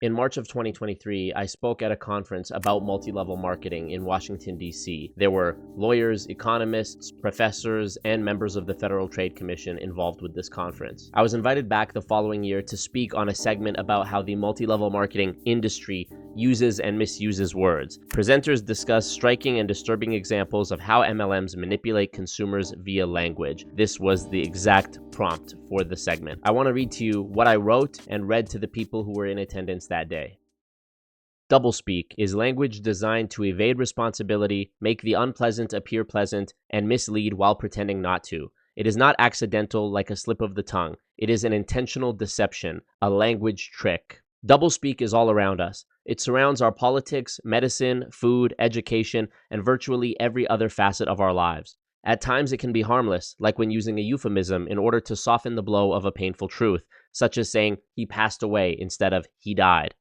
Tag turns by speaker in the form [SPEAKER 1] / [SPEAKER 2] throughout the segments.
[SPEAKER 1] In March of 2023, I spoke at a conference about multi-level marketing in Washington, D.C. There were lawyers, economists, professors, and members of the Federal Trade Commission involved with this conference. I was invited back the following year to speak on a segment about how the multi-level marketing industry uses and misuses words. Presenters discuss striking and disturbing examples of how MLMs manipulate consumers via language. This was the exact prompt for the segment. I want to read to you what I wrote and read to the people who were in attendance that day. Doublespeak is language designed to evade responsibility, make the unpleasant appear pleasant, and mislead while pretending not to. It is not accidental like a slip of the tongue. It is an intentional deception, a language trick. Doublespeak is all around us. It surrounds our politics, medicine, food, education, and virtually every other facet of our lives. At times it can be harmless, like when using a euphemism in order to soften the blow of a painful truth, such as saying he passed away instead of he died.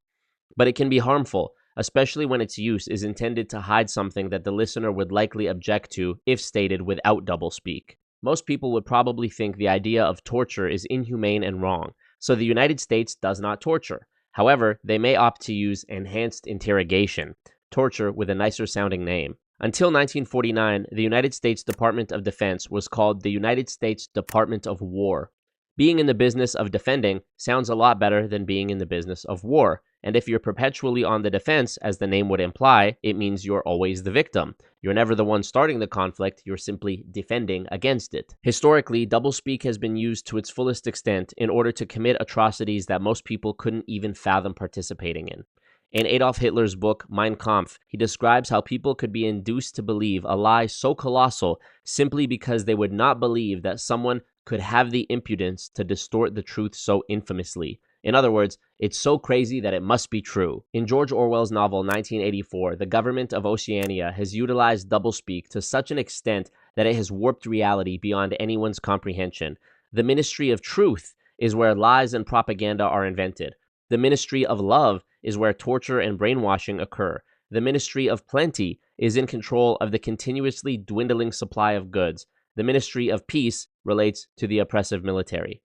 [SPEAKER 1] But it can be harmful, especially when its use is intended to hide something that the listener would likely object to if stated without doublespeak. Most people would probably think the idea of torture is inhumane and wrong, so the United States does not torture. However, they may opt to use enhanced interrogation, torture with a nicer sounding name. Until 1949, the United States Department of Defense was called the United States Department of War. Being in the business of defending sounds a lot better than being in the business of war, and if you're perpetually on the defense, as the name would imply, it means you're always the victim. You're never the one starting the conflict, you're simply defending against it. Historically, doublespeak has been used to its fullest extent in order to commit atrocities that most people couldn't even fathom participating in. In Adolf Hitler's book, Mein Kampf, he describes how people could be induced to believe a lie so colossal simply because they would not believe that someone could have the impudence to distort the truth so infamously. In other words, it's so crazy that it must be true. In George Orwell's novel 1984, the government of Oceania has utilized doublespeak to such an extent that it has warped reality beyond anyone's comprehension. The Ministry of Truth is where lies and propaganda are invented. The Ministry of Love is where torture and brainwashing occur. The Ministry of Plenty is in control of the continuously dwindling supply of goods. The Ministry of Peace relates to the oppressive military.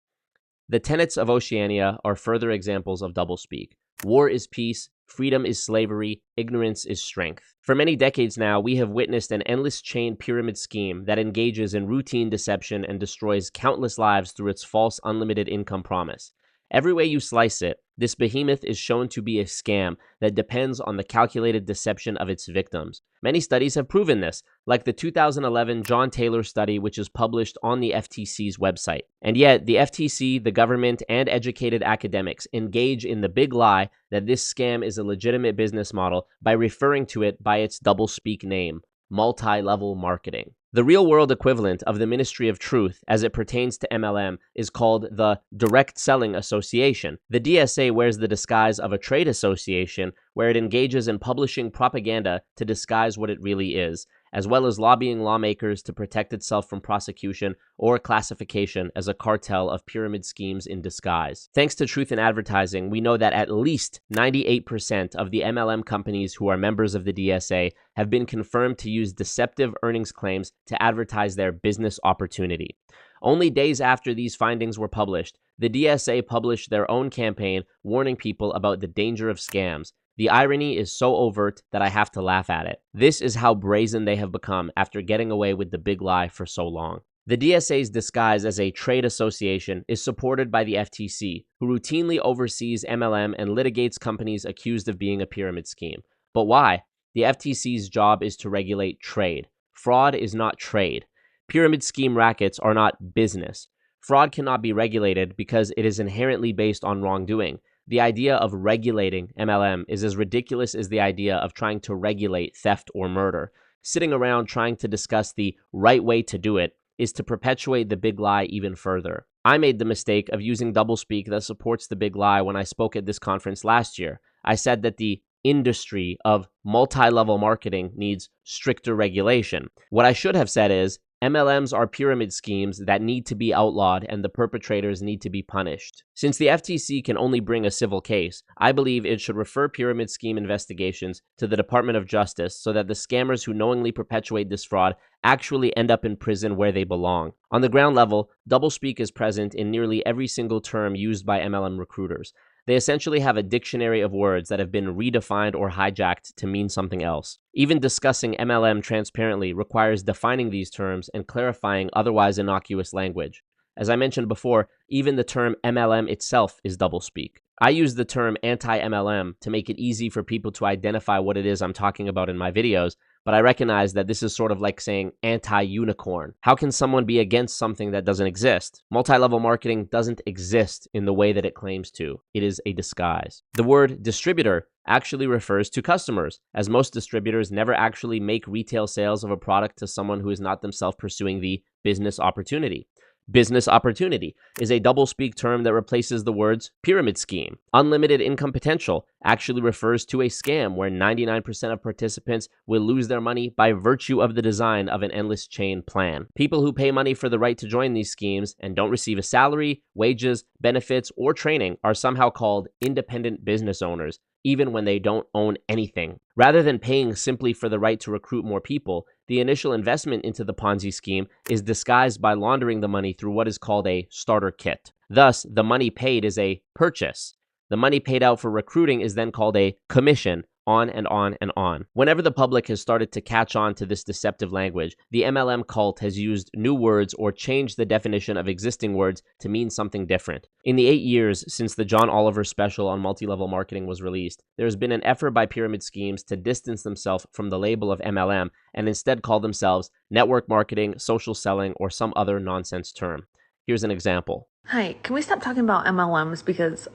[SPEAKER 1] The tenets of Oceania are further examples of doublespeak. War is peace, freedom is slavery, ignorance is strength. For many decades now, we have witnessed an endless chain pyramid scheme that engages in routine deception and destroys countless lives through its false unlimited income promise. Every way you slice it, this behemoth is shown to be a scam that depends on the calculated deception of its victims. Many studies have proven this, like the 2011 John Taylor study, which is published on the FTC's website. And yet, the FTC, the government, and educated academics engage in the big lie that this scam is a legitimate business model by referring to it by its doublespeak name, multi-level marketing. The real-world equivalent of the Ministry of Truth, as it pertains to MLM, is called the Direct Selling Association. The DSA wears the disguise of a trade association, where it engages in publishing propaganda to disguise what it really is, as well as lobbying lawmakers to protect itself from prosecution or classification as a cartel of pyramid schemes in disguise. Thanks to Truth in Advertising, we know that at least 98% of the MLM companies who are members of the DSA have been confirmed to use deceptive earnings claims to advertise their business opportunity. Only days after these findings were published, the DSA published their own campaign warning people about the danger of scams. The irony is so overt that I have to laugh at it. This is how brazen they have become after getting away with the big lie for so long. The DSA's disguise as a trade association is supported by the FTC, who routinely oversees MLM and litigates companies accused of being a pyramid scheme. But why? The FTC's job is to regulate trade. Fraud is not trade. Pyramid scheme rackets are not business. Fraud cannot be regulated because it is inherently based on wrongdoing. The idea of regulating MLM is as ridiculous as the idea of trying to regulate theft or murder. Sitting around trying to discuss the right way to do it is to perpetuate the big lie even further. I made the mistake of using doublespeak that supports the big lie when I spoke at this conference last year. I said that the industry of multi-level marketing needs stricter regulation. What I should have said is, MLMs are pyramid schemes that need to be outlawed and the perpetrators need to be punished. Since the FTC can only bring a civil case, I believe it should refer pyramid scheme investigations to the Department of Justice so that the scammers who knowingly perpetuate this fraud actually end up in prison where they belong. On the ground level, doublespeak is present in nearly every single term used by MLM recruiters. They essentially have a dictionary of words that have been redefined or hijacked to mean something else. Even discussing MLM transparently requires defining these terms and clarifying otherwise innocuous language. As I mentioned before, even the term MLM itself is doublespeak. I use the term anti-MLM to make it easy for people to identify what it is I'm talking about in my videos, but I recognize that this is sort of like saying anti-unicorn. How can someone be against something that doesn't exist? Multi-level marketing doesn't exist in the way that it claims to. It is a disguise. The word distributor actually refers to customers, as most distributors never actually make retail sales of a product to someone who is not themselves pursuing the business opportunity. Business opportunity is a doublespeak term that replaces the words pyramid scheme. Unlimited income potential actually refers to a scam where 99% of participants will lose their money by virtue of the design of an endless chain plan. People who pay money for the right to join these schemes and don't receive a salary, wages, benefits, or training are somehow called independent business owners, even when they don't own anything. Rather than paying simply for the right to recruit more people, the initial investment into the Ponzi scheme is disguised by laundering the money through what is called a starter kit. Thus, the money paid is a purchase. The money paid out for recruiting is then called a commission, on and on and on. Whenever the public has started to catch on to this deceptive language, the MLM cult has used new words or changed the definition of existing words to mean something different. In the 8 years since the John Oliver special on multi-level marketing was released, there has been an effort by pyramid schemes to distance themselves from the label of MLM and instead call themselves network marketing, social selling, or some other nonsense term. Here's an example.
[SPEAKER 2] Hi, can we stop talking about MLMs because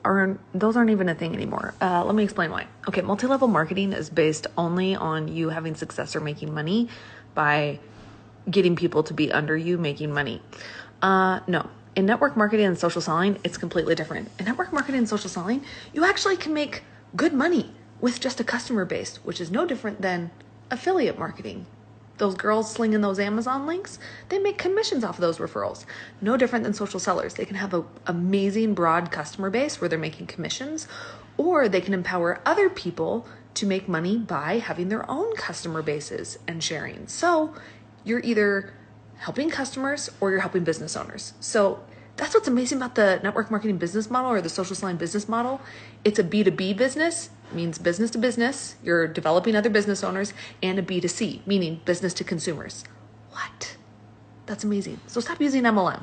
[SPEAKER 2] those aren't even a thing anymore? Let me explain why. Okay, multi-level marketing is based only on you having success or making money by getting people to be under you making money. No. In network marketing and social selling, it's completely different. In network marketing and social selling, you actually can make good money with just a customer base, which is no different than affiliate marketing. Those girls slinging those Amazon links, they make commissions off of those referrals. No different than social sellers. They can have an amazing broad customer base where they're making commissions, or they can empower other people to make money by having their own customer bases and sharing. So you're either helping customers or you're helping business owners. So that's what's amazing about the network marketing business model or the social selling business model. It's a B2B business, means business to business. You're developing other business owners, and a B2C, meaning business to consumers. What? That's amazing. So stop using MLM.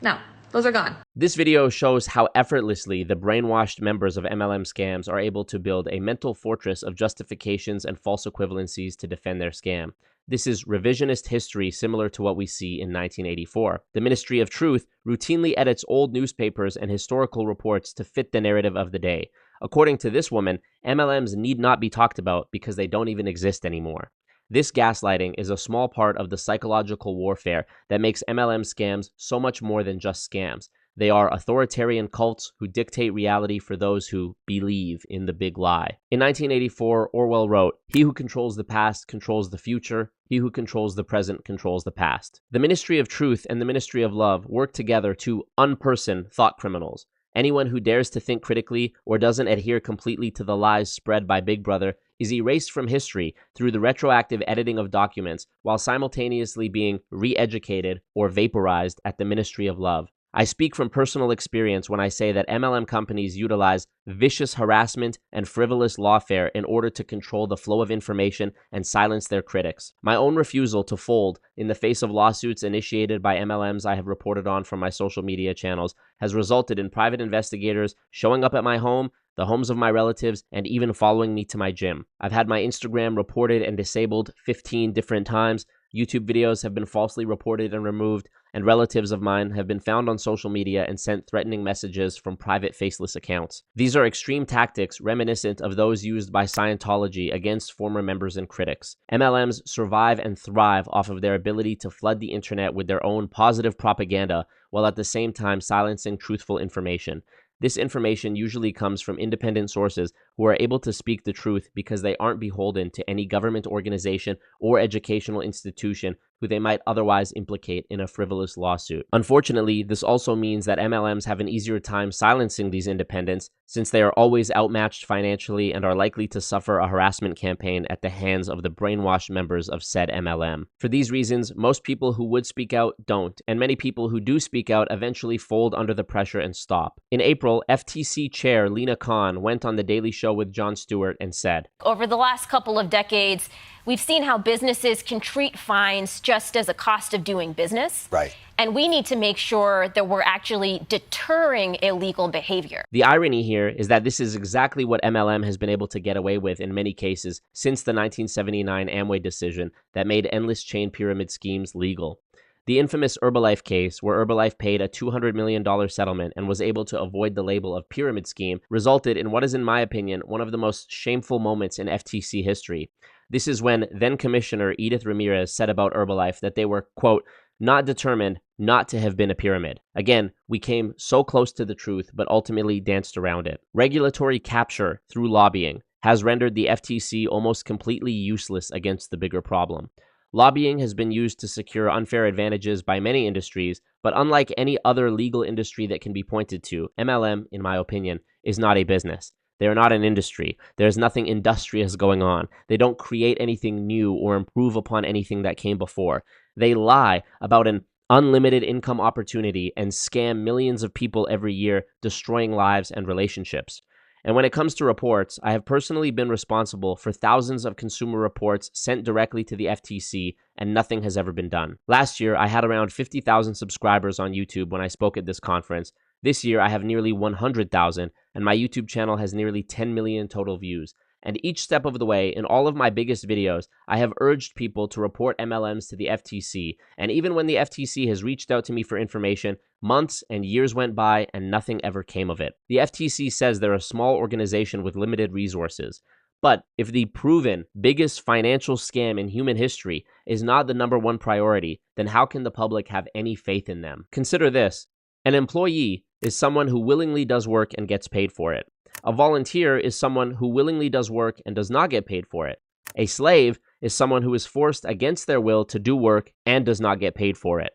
[SPEAKER 2] Now, those are gone.
[SPEAKER 1] This video shows how effortlessly the brainwashed members of MLM scams are able to build a mental fortress of justifications and false equivalencies to defend their scam. This is revisionist history similar to what we see in 1984. The Ministry of Truth routinely edits old newspapers and historical reports to fit the narrative of the day. According to this woman, MLMs need not be talked about because they don't even exist anymore. This gaslighting is a small part of the psychological warfare that makes MLM scams so much more than just scams. They are authoritarian cults who dictate reality for those who believe in the big lie. In 1984, Orwell wrote, "He who controls the past controls the future. He who controls the present controls the past." The Ministry of Truth and the Ministry of Love work together to unperson thought criminals. Anyone who dares to think critically or doesn't adhere completely to the lies spread by Big Brother is erased from history through the retroactive editing of documents while simultaneously being re-educated or vaporized at the Ministry of Love. I speak from personal experience when I say that MLM companies utilize vicious harassment and frivolous lawfare in order to control the flow of information and silence their critics. My own refusal to fold in the face of lawsuits initiated by MLMs I have reported on from my social media channels has resulted in private investigators showing up at my home, the homes of my relatives, and even following me to my gym. I've had my Instagram reported and disabled 15 different times. YouTube videos have been falsely reported and removed, and relatives of mine have been found on social media and sent threatening messages from private faceless accounts. These are extreme tactics reminiscent of those used by Scientology against former members and critics. MLMs survive and thrive off of their ability to flood the internet with their own positive propaganda while at the same time silencing truthful information. This information usually comes from independent sources who are able to speak the truth because they aren't beholden to any government organization or educational institution who they might otherwise implicate in a frivolous lawsuit. Unfortunately, this also means that MLMs have an easier time silencing these independents, since they are always outmatched financially and are likely to suffer a harassment campaign at the hands of the brainwashed members of said MLM. For these reasons, most people who would speak out don't, and many people who do speak out eventually fold under the pressure and stop. In April, FTC Chair Lina Khan went on The Daily Show with Jon Stewart and said,
[SPEAKER 3] "Over the last couple of decades, we've seen how businesses can treat fines just as a cost of doing business.
[SPEAKER 4] Right.
[SPEAKER 3] And we need to make sure that we're actually deterring illegal behavior."
[SPEAKER 1] The irony here is that this is exactly what MLM has been able to get away with in many cases since the 1979 Amway decision that made endless chain pyramid schemes legal. The infamous Herbalife case, where Herbalife paid a $200 million settlement and was able to avoid the label of pyramid scheme, resulted in what is, in my opinion, one of the most shameful moments in FTC history. This is when then-Commissioner Edith Ramirez said about Herbalife that they were, quote, not determined not to have been a pyramid. Again, we came so close to the truth, but ultimately danced around it. Regulatory capture through lobbying has rendered the FTC almost completely useless against the bigger problem. Lobbying has been used to secure unfair advantages by many industries, but unlike any other legal industry that can be pointed to, MLM, in my opinion, is not a business. They are not an industry. There's nothing industrious going on. They don't create anything new or improve upon anything that came before. They lie about an unlimited income opportunity and scam millions of people every year, destroying lives and relationships. And when it comes to reports, I have personally been responsible for thousands of consumer reports sent directly to the FTC, and nothing has ever been done. Last year, I had around 50,000 subscribers on YouTube when I spoke at this conference. This year, I have nearly 100,000, and my YouTube channel has nearly 10 million total views. And each step of the way, in all of my biggest videos, I have urged people to report MLMs to the FTC. And even when the FTC has reached out to me for information, months and years went by and nothing ever came of it. The FTC says they're a small organization with limited resources. But if the proven biggest financial scam in human history is not the number one priority, then how can the public have any faith in them? Consider this. An employee is someone who willingly does work and gets paid for it. A volunteer is someone who willingly does work and does not get paid for it. A slave is someone who is forced against their will to do work and does not get paid for it.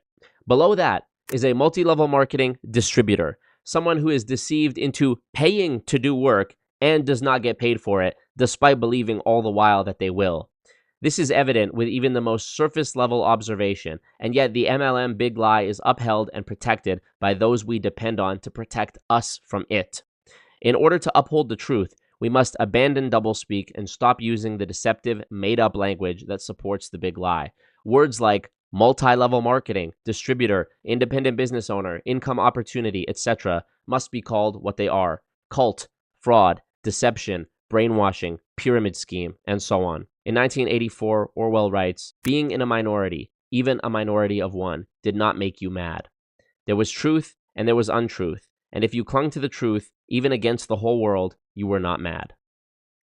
[SPEAKER 1] Below that is a multi-level marketing distributor, someone who is deceived into paying to do work and does not get paid for it, despite believing all the while that they will. This is evident with even the most surface-level observation, and yet the MLM big lie is upheld and protected by those we depend on to protect us from it. In order to uphold the truth, we must abandon doublespeak and stop using the deceptive, made-up language that supports the big lie. Words like multi-level marketing, distributor, independent business owner, income opportunity, etc. must be called what they are: cult, fraud, deception, brainwashing, pyramid scheme, and so on. In 1984, Orwell writes, "Being in a minority, even a minority of one, did not make you mad. There was truth and there was untruth, and if you clung to the truth, even against the whole world, you were not mad."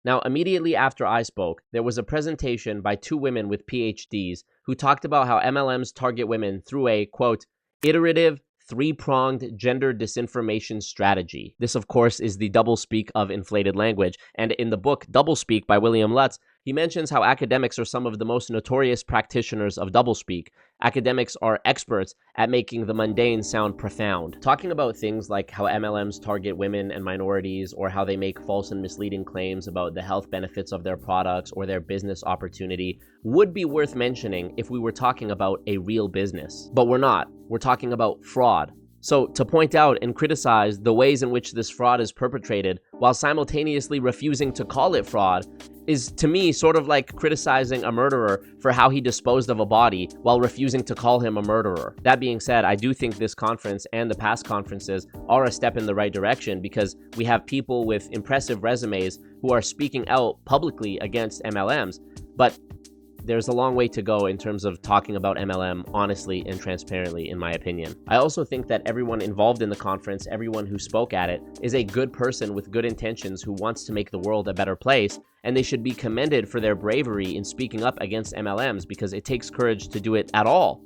[SPEAKER 1] Now, immediately after I spoke, there was a presentation by two women with PhDs who talked about how MLMs target women through a, quote, iterative, three-pronged gender disinformation strategy. This, of course, is the doublespeak of inflated language, and in the book Doublespeak by William Lutz, he mentions how academics are some of the most notorious practitioners of doublespeak. Academics are experts at making the mundane sound profound. Talking about things like how MLMs target women and minorities, or how they make false and misleading claims about the health benefits of their products or their business opportunity would be worth mentioning if we were talking about a real business. But we're not. We're talking about fraud. So to point out and criticize the ways in which this fraud is perpetrated while simultaneously refusing to call it fraud is, to me, sort of like criticizing a murderer for how he disposed of a body while refusing to call him a murderer. That being said, I do think this conference and the past conferences are a step in the right direction, because we have people with impressive resumes who are speaking out publicly against MLMs, but there's a long way to go in terms of talking about MLM honestly and transparently, in my opinion. I also think that everyone involved in the conference, everyone who spoke at it, is a good person with good intentions who wants to make the world a better place, and they should be commended for their bravery in speaking up against MLMs, because it takes courage to do it at all.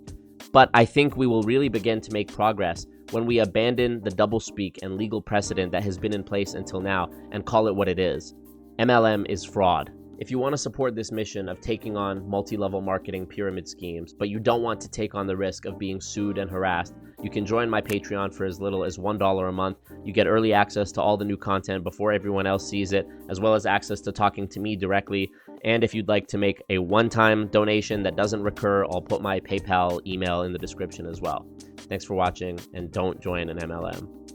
[SPEAKER 1] But I think we will really begin to make progress when we abandon the doublespeak and legal precedent that has been in place until now and call it what it is. MLM is fraud. If you want to support this mission of taking on multi-level marketing pyramid schemes, but you don't want to take on the risk of being sued and harassed, you can join my Patreon for as little as $1 a month. You get early access to all the new content before everyone else sees it, as well as access to talking to me directly. And if you'd like to make a one-time donation that doesn't recur, I'll put my PayPal email in the description as well. Thanks for watching, and don't join an MLM.